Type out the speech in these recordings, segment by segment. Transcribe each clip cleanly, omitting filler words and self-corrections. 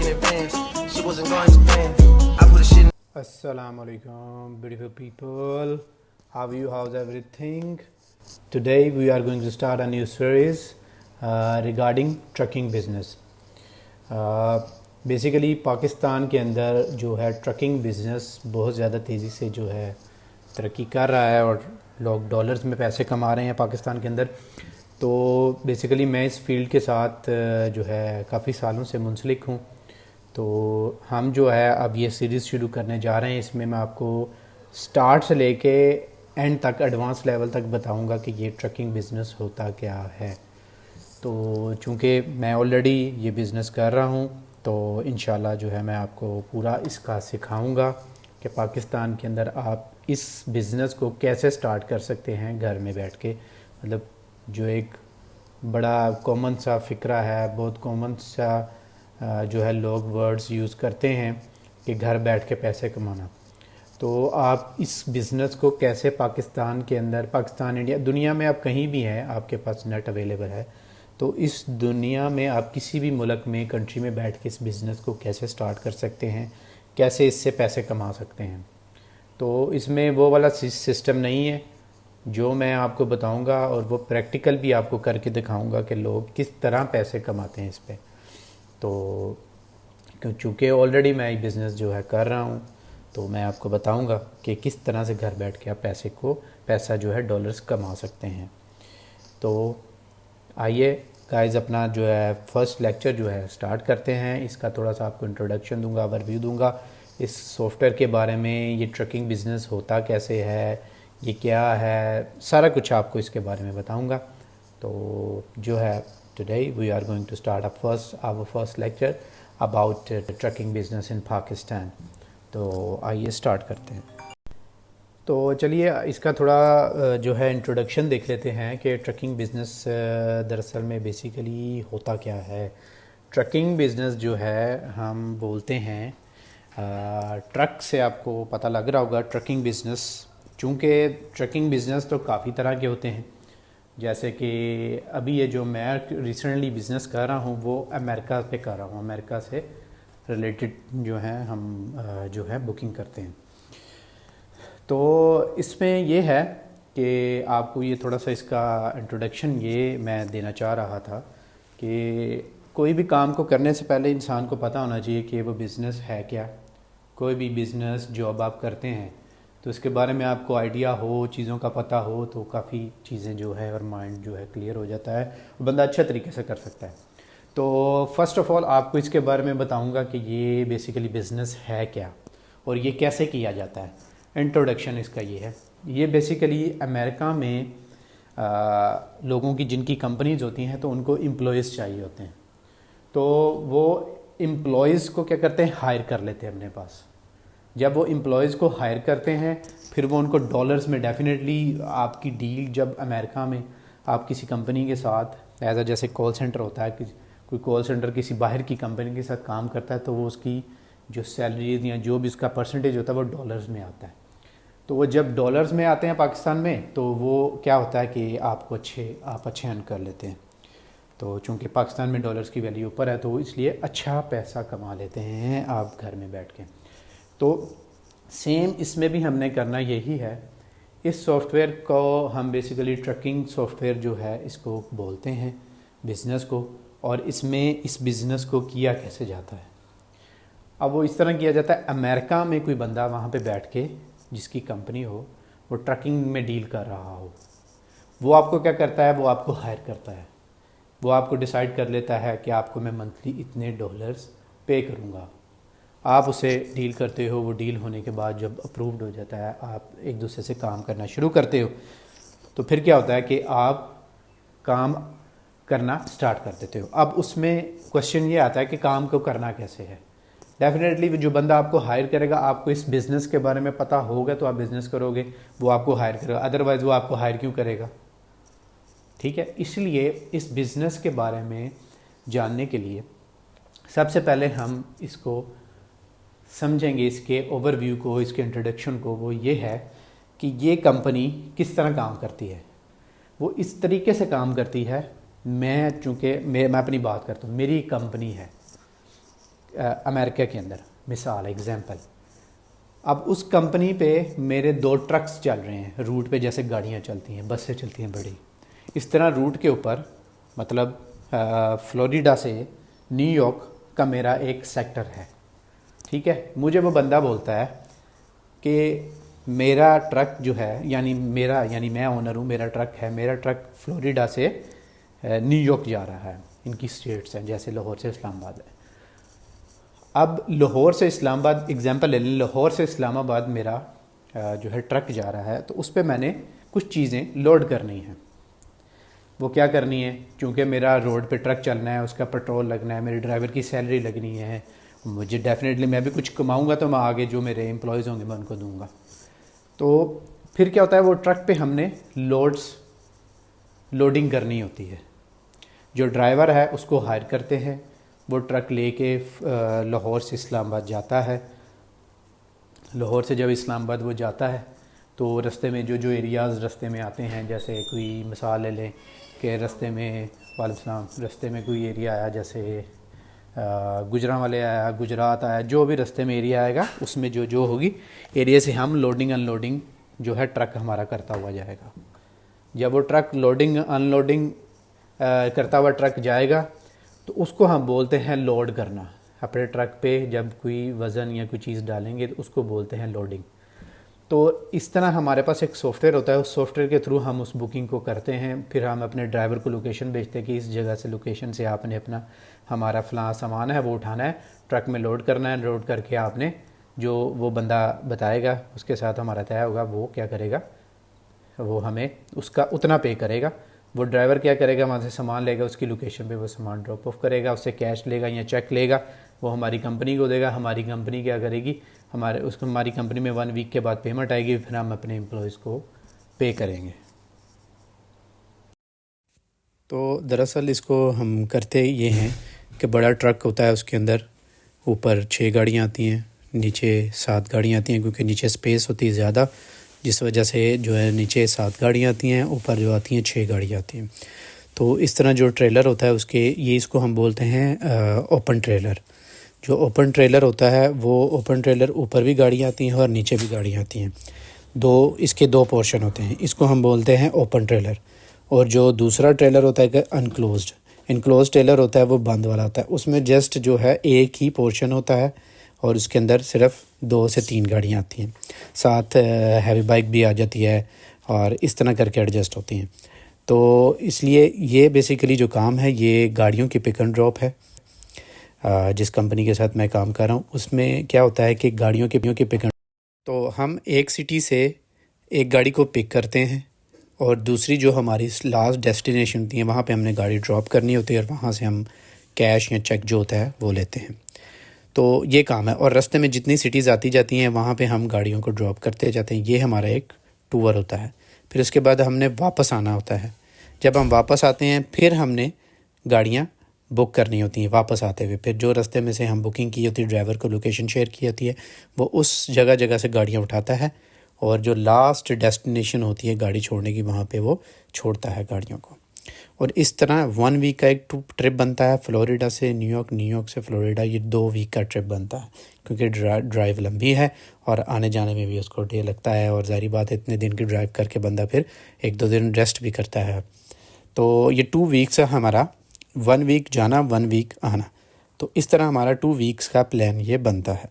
in advance. She wasn't going to plan. I put a shit in. Assalamu alaikum, beautiful people. How are you? How's everything? Today we are going to start a new series regarding trucking business. Basically Pakistan کے اندر جو ہے trucking business بہت زیادہ تیزی سے جو ہے ترقی کر رہا ہے اور لوگ ڈالرز میں پیسے کما رہے ہیں پاکستان کے اندر. تو بیسیکلی میں اس فیلڈ کے ساتھ جو ہے کافی سالوں سے منسلک ہوں. تو ہم جو ہے اب یہ سیریز شروع کرنے جا رہے ہیں. اس میں میں آپ کو سٹارٹ سے لے کے اینڈ تک ایڈوانس لیول تک بتاؤں گا کہ یہ ٹرکنگ بزنس ہوتا کیا ہے. تو چونکہ میں آلریڈی یہ بزنس کر رہا ہوں تو انشاءاللہ جو ہے میں آپ کو پورا اس کا سکھاؤں گا کہ پاکستان کے اندر آپ اس بزنس کو کیسے سٹارٹ کر سکتے ہیں گھر میں بیٹھ کے. مطلب جو ایک بڑا کامن سا فکرہ ہے, بہت کامن سا جو ہے لوگ ورڈز یوز کرتے ہیں کہ گھر بیٹھ کے پیسے کمانا. تو آپ اس بزنس کو کیسے پاکستان کے اندر, پاکستان, انڈیا, دنیا میں آپ کہیں بھی ہیں, آپ کے پاس نیٹ اویلیبل ہے, تو اس دنیا میں آپ کسی بھی ملک میں, کنٹری میں بیٹھ کے اس بزنس کو کیسے سٹارٹ کر سکتے ہیں, کیسے اس سے پیسے کما سکتے ہیں. تو اس میں وہ والا سسٹم نہیں ہے جو میں آپ کو بتاؤں گا, اور وہ پریکٹیکل بھی آپ کو کر کے دکھاؤں گا کہ لوگ کس طرح پیسے کماتے ہیں اس پہ. تو چونکہ آلریڈی میں یہ بزنس جو ہے کر رہا ہوں تو میں آپ کو بتاؤں گا کہ کس طرح سے گھر بیٹھ کے آپ پیسہ جو ہے ڈالرز کما سکتے ہیں. تو آئیے گائز اپنا جو ہے فرسٹ لیکچر جو ہے سٹارٹ کرتے ہیں. اس کا تھوڑا سا آپ کو انٹروڈکشن دوں گا, اوور ویو دوں گا اس سافٹ ویئر کے بارے میں, یہ ٹرکنگ بزنس ہوتا کیسے ہے, یہ کیا ہے, سارا کچھ آپ کو اس کے بارے میں بتاؤں گا. تو جو ہے today we are going to start our first lecture about trucking business in Pakistan. تو آئیے سٹارٹ کرتے ہیں. تو چلیے اس کا تھوڑا جو ہے انٹروڈکشن دیکھ لیتے ہیں کہ ٹرکنگ بزنس دراصل میں بیسیکلی ہوتا کیا ہے. ٹرکنگ بزنس جو ہے ہم بولتے ہیں ٹرک سے, آپ کو پتہ لگ رہا ہوگا ٹرکنگ بزنس, چونکہ ٹرکنگ بزنس تو کافی طرح کے ہوتے ہیں. جیسے کہ ابھی یہ جو میں ریسنٹلی بزنس کر رہا ہوں وہ امریکہ پہ کر رہا ہوں, امریکہ سے ریلیٹڈ جو ہیں ہم جو ہے بکنگ کرتے ہیں. تو اس میں یہ ہے کہ آپ کو یہ تھوڑا سا اس کا انٹروڈکشن یہ میں دینا چاہ رہا تھا کہ کوئی بھی کام کو کرنے سے پہلے انسان کو پتہ ہونا چاہیے کہ وہ بزنس ہے کیا. کوئی بھی بزنس جاب آپ کرتے ہیں تو اس کے بارے میں آپ کو آئیڈیا ہو, چیزوں کا پتہ ہو, تو کافی چیزیں جو ہے اور مائنڈ جو ہے کلیئر ہو جاتا ہے, بندہ اچھا طریقے سے کر سکتا ہے. تو فرسٹ آف آل آپ کو اس کے بارے میں بتاؤں گا کہ یہ بیسیکلی بزنس ہے کیا اور یہ کیسے کیا جاتا ہے. انٹروڈکشن اس کا یہ ہے, یہ بیسیکلی امریکہ میں لوگوں کی جن کی کمپنیز ہوتی ہیں تو ان کو امپلائیز چاہیے ہوتے ہیں, تو وہ امپلائیز کو کیا کرتے ہیں, ہائر کر لیتے ہیں اپنے پاس. جب وہ امپلائیز کو ہائر کرتے ہیں پھر وہ ان کو ڈالرز میں, ڈیفینیٹلی آپ کی ڈیل جب امریکہ میں آپ کسی کمپنی کے ساتھ ایز اے, جیسے کال سینٹر ہوتا ہے, کوئی کال سینٹر کسی باہر کی کمپنی کے ساتھ کام کرتا ہے تو وہ اس کی جو سیلریز یا جو بھی اس کا پرسنٹیج ہوتا ہے وہ ڈالرز میں آتا ہے. تو وہ جب ڈالرز میں آتے ہیں پاکستان میں تو وہ کیا ہوتا ہے کہ آپ اچھے ارن کر لیتے ہیں. تو چونکہ پاکستان میں ڈالرز کی ویلیو اوپر ہے تو اس لیے اچھا پیسہ کما لیتے ہیں آپ گھر میں بیٹھ کے. تو سیم اس میں بھی ہم نے کرنا یہی ہے. اس سافٹ ویئر کو ہم بیسیکلی ٹرکنگ سافٹ ویئر جو ہے اس کو بولتے ہیں بزنس کو, اور اس میں اس بزنس کو کیا کیسے جاتا ہے. اب وہ اس طرح کیا جاتا ہے, امریکہ میں کوئی بندہ وہاں پہ بیٹھ کے جس کی کمپنی ہو, وہ ٹرکنگ میں ڈیل کر رہا ہو, وہ آپ کو کیا کرتا ہے, وہ آپ کو ہائر کرتا ہے. وہ آپ کو ڈیسائیڈ کر لیتا ہے کہ آپ کو میں منتھلی اتنے ڈالرز پے کروں گا. آپ اسے ڈیل کرتے ہو, وہ ڈیل ہونے کے بعد جب اپرووڈ ہو جاتا ہے, آپ ایک دوسرے سے کام کرنا شروع کرتے ہو, تو پھر کیا ہوتا ہے کہ آپ کام کرنا سٹارٹ کر دیتے ہو. اب اس میں کوشچن یہ آتا ہے کہ کام کو کرنا کیسے ہے. ڈیفینیٹلی جو بندہ آپ کو ہائر کرے گا, آپ کو اس بزنس کے بارے میں پتہ ہوگا تو آپ بزنس کرو گے, وہ آپ کو ہائر کرے گا, ادروائز وہ آپ کو ہائر کیوں کرے گا. ٹھیک ہے, اس لیے اس بزنس کے بارے میں جاننے کے لیے سب سے پہلے ہم اس کو سمجھیں گے, اس کے اوور ویو کو, اس کے انٹروڈکشن کو. وہ یہ ہے کہ یہ کمپنی کس طرح کام کرتی ہے. وہ اس طریقے سے کام کرتی ہے, چونکہ میں اپنی بات کرتا ہوں, میری کمپنی ہے, امریکہ کے اندر مثال ایگزامپل، اب اس کمپنی پہ میرے 2 ٹرکس چل رہے ہیں روٹ پہ، جیسے گاڑیاں چلتی ہیں، بسیں چلتی ہیں بڑی، اس طرح روٹ کے اوپر مطلب فلوریڈا سے نیو یارک کا میرا ایک سیکٹر ہے، ٹھیک ہے. مجھے وہ بندہ بولتا ہے کہ میرا ٹرک جو ہے، یعنی میں اونر ہوں، میرا ٹرک ہے، میرا ٹرک فلوریڈا سے نیو یارک جا رہا ہے، ان کی اسٹیٹس ہیں جیسے لاہور سے اسلام آباد ہے. اب لاہور سے اسلام آباد ایگزامپل لے لیں، لاہور سے اسلام آباد میرا جو ہے ٹرک جا رہا ہے، تو اس پہ میں نے کچھ چیزیں لوڈ کرنی ہیں. وہ کیا کرنی ہے؟ چونکہ میرا روڈ پہ ٹرک چلنا ہے، اس کا پیٹرول لگنا ہے، میرے ڈرائیور کی سیلری لگنی ہے، مجھے ڈیفینیٹلی میں بھی کچھ کماؤں گا تو میں آگے جو میرے امپلائیز ہوں گے میں ان کو دوں گا. تو پھر کیا ہوتا ہے، وہ ٹرک پہ ہم نے لوڈنگ کرنی ہوتی ہے. جو ڈرائیور ہے اس کو ہائر کرتے ہیں، وہ ٹرک لے کے لاہور سے اسلام آباد جاتا ہے. لاہور سے جب اسلام آباد وہ جاتا ہے تو رستے میں جو ایریاز رستے میں آتے ہیں، جیسے کوئی مثال لے لیں کہ رستے میں وعلیکم السلام، رستے میں کوئی ایریا آیا جیسے گجرانوالے آیا، گجرات آیا، جو بھی رستے میں ایریا آئے گا اس میں جو ہوگی ایریا سے ہم لوڈنگ ان لوڈنگ جو ہے ٹرک ہمارا کرتا ہوا جائے گا. جب وہ ٹرک لوڈنگ ان لوڈنگ کرتا ہوا ٹرک جائے گا تو اس کو ہم بولتے ہیں لوڈ کرنا. اپنے ٹرک پہ جب کوئی وزن یا کوئی چیز ڈالیں گے تو اس کو بولتے ہیں لوڈنگ. تو اس طرح ہمارے پاس ایک سافٹ ویئر ہوتا ہے، اس سافٹ ویئر کے تھرو ہم اس بکنگ کو کرتے ہیں. پھر ہم اپنے ڈرائیور کو لوکیشن بھیجتے ہیں کہ اس جگہ سے لوکیشن سے آپ نے اپنا ہمارا فلاں سامان ہے وہ اٹھانا ہے، ٹرک میں لوڈ کرنا ہے، لوڈ کر کے آپ نے جو وہ بندہ بتائے گا اس کے ساتھ ہمارا طے ہوگا، وہ کیا کرے گا، وہ ہمیں اس کا اتنا پے کرے گا. وہ ڈرائیور کیا کرے گا، وہاں سے سامان لے گا، اس کی لوکیشن پہ وہ سامان ڈراپ آف کرے گا، اس سے کیش لے گا یا چیک لے گا، وہ ہماری کمپنی کو دے گا. ہماری کمپنی کیا کرے گی، ہماری کمپنی میں 1 ویک کے بعد پیمنٹ آئے گی، پھر ہم اپنے امپلائیز کو پے کریں گے. تو دراصل اس کو ہم کرتے یہ ہیں کہ بڑا ٹرک ہوتا ہے، اس کے اندر اوپر 6 گاڑیاں آتی ہیں، نیچے 7 گاڑیاں آتی ہیں، کیونکہ نیچے سپیس ہوتی ہے زیادہ، جس وجہ سے جو ہے نیچے 7 گاڑیاں آتی ہیں، اوپر جو آتی ہیں 6 گاڑیاں آتی ہیں. تو اس طرح جو ٹریلر ہوتا ہے اس کو ہم بولتے ہیں اوپن ٹریلر. جو اوپن ٹریلر ہوتا ہے وہ اوپن ٹریلر اوپر بھی گاڑیاں آتی ہیں اور نیچے بھی گاڑیاں آتی ہیں. اس کے 2 پورشن ہوتے ہیں، اس کو ہم بولتے ہیں اوپن ٹریلر. اور جو دوسرا ٹریلر ہوتا ہے کہ انکلوزڈ ٹریلر ہوتا ہے، وہ بند والا ہوتا ہے. اس میں جسٹ جو ہے ایک ہی پورشن ہوتا ہے اور اس کے اندر صرف 2 سے 3 گاڑیاں آتی ہیں، ساتھ ہیوی بائک بھی آ جاتی ہے اور اس طرح کر کے ایڈجسٹ ہوتی ہیں. تو اس لیے یہ بیسیکلی جو کام ہے یہ گاڑیوں کی پک اینڈ ڈراپ ہے. جس کمپنی کے ساتھ میں کام کر رہا ہوں اس میں کیا ہوتا ہے کہ گاڑیوں کے پک اینڈ، تو ہم ایک سٹی سے ایک گاڑی کو پک کرتے ہیں اور دوسری جو ہماری لاسٹ ڈیسٹینیشن ہوتی ہے وہاں پہ ہم نے گاڑی ڈراپ کرنی ہوتی ہے اور وہاں سے ہم کیش یا چیک جو ہوتا ہے وہ لیتے ہیں. تو یہ کام ہے، اور رستے میں جتنی سٹیز آتی جاتی ہیں وہاں پہ ہم گاڑیوں کو ڈراپ کرتے جاتے ہیں. یہ ہمارا ایک ٹور ہوتا ہے. پھر اس کے بعد ہم نے واپس آنا ہوتا ہے. جب ہم واپس آتے ہیں پھر ہم نے گاڑیاں بک کرنی ہوتی ہیں واپس آتے ہوئے. پھر جو رستے میں سے ہم بکنگ کی ہوتی ہے، ڈرائیور کو لوکیشن شیئر کی ہوتی ہے، وہ اس جگہ سے گاڑیاں اٹھاتا ہے اور جو لاسٹ ڈیسٹینیشن ہوتی ہے گاڑی چھوڑنے کی وہاں پہ وہ چھوڑتا ہے گاڑیوں کو. اور اس طرح 1 ویک کا ایک ٹرپ بنتا ہے، فلوریڈا سے نیو یارک، نیو یارک سے فلوریڈا، یہ 2 ویک کا ٹرپ بنتا ہے کیونکہ ڈرائیو لمبی ہے اور آنے جانے میں بھی اس کو ڈے لگتا ہے. اور ظاہری بات ہے اتنے دن کی ڈرائیو کر کے بندہ پھر 1-2 دن ریسٹ بھی کرتا ہے. تو یہ 2 ویکس ہے ہمارا، 1 ویک جانا 1 ویک آنا. تو اس طرح ہمارا 2 ویکس کا پلان یہ بنتا ہے.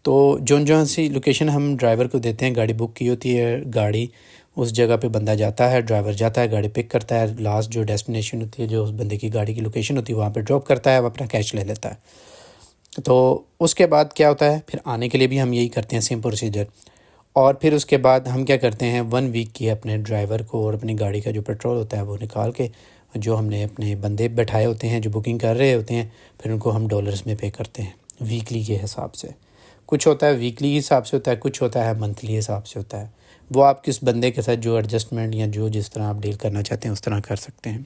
تو جو سی لوکیشن ہم ڈرائیور کو دیتے ہیں، گاڑی بک کی ہوتی ہے، گاڑی اس جگہ پہ بندہ جاتا ہے، ڈرائیور جاتا ہے، گاڑی پک کرتا ہے، لاسٹ جو ڈیسٹینیشن ہوتی ہے جو اس بندے کی گاڑی کی لوکیشن ہوتی ہے وہاں پہ ڈراپ کرتا ہے، وہ اپنا کیش لے لیتا ہے. تو اس کے بعد کیا ہوتا ہے، پھر آنے کے لیے بھی ہم یہی کرتے ہیں، سیم پروسیجر. اور پھر اس کے بعد ہم کیا کرتے ہیں، 1 ویک کی اپنے ڈرائیور کو اور اپنی گاڑی کا جو پیٹرول ہوتا ہے وہ نکال کے جو ہم نے اپنے بندے بیٹھائے ہوتے ہیں جو بکنگ کر رہے ہوتے ہیں، پھر ان کو ہم ڈالرز میں پے کرتے ہیں ویکلی کے حساب سے. کچھ ہوتا ہے ویکلی حساب سے ہوتا ہے، کچھ ہوتا ہے منتھلی حساب سے ہوتا ہے. وہ آپ کس بندے کے ساتھ جو ایڈجسٹمنٹ یا جس طرح آپ ڈیل کرنا چاہتے ہیں اس طرح کر سکتے ہیں.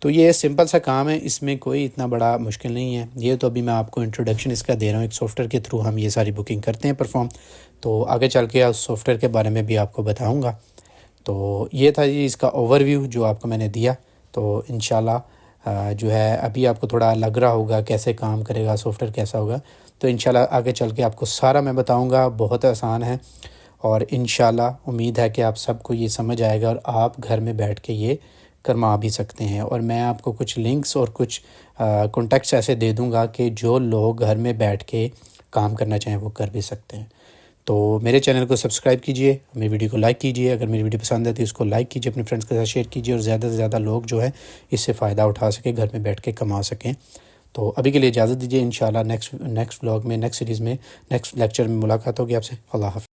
تو یہ سمپل سا کام ہے، اس میں کوئی اتنا بڑا مشکل نہیں ہے. یہ تو ابھی میں آپ کو انٹروڈکشن اس کا دے رہا ہوں، ایک سافٹ ویئر کے تھرو ہم یہ ساری بکنگ کرتے ہیں پرفارم. تو آگے چل کے اس سافٹ ویئر کے بارے میں بھی آپ کو بتاؤں گا. تو یہ تھا جی اس کا اوور ویو جو آپ کو میں نے دیا. تو انشاءاللہ جو ہے ابھی آپ کو تھوڑا لگ رہا ہوگا کیسے کام کرے گا، سافٹ ویئر کیسا ہوگا، تو انشاءاللہ آگے چل کے آپ کو سارا میں بتاؤں گا. بہت آسان ہے اور انشاءاللہ امید ہے کہ آپ سب کو یہ سمجھ آئے گا اور آپ گھر میں بیٹھ کے یہ کروا بھی سکتے ہیں. اور میں آپ کو کچھ لنکس اور کچھ کانٹیکٹس ایسے دے دوں گا کہ جو لوگ گھر میں بیٹھ کے کام کرنا چاہیں وہ کر بھی سکتے ہیں. تو میرے چینل کو سبسکرائب کیجئے، میری ویڈیو کو لائک کیجئے، اگر میری ویڈیو پسند آتی ہے اس کو لائک کیجئے، اپنے فرینڈس کے ساتھ شیئر کیجئے اور زیادہ سے زیادہ لوگ جو ہے اس سے فائدہ اٹھا سکیں، گھر میں بیٹھ کے کما سکیں. تو ابھی کے لیے اجازت دیجیے، انشاءاللہ نیکسٹ ولاگ میں، نیکسٹ سیریز میں، نیکسٹ لیکچر میں ملاقات ہوگی آپ سے. اللہ حافظ.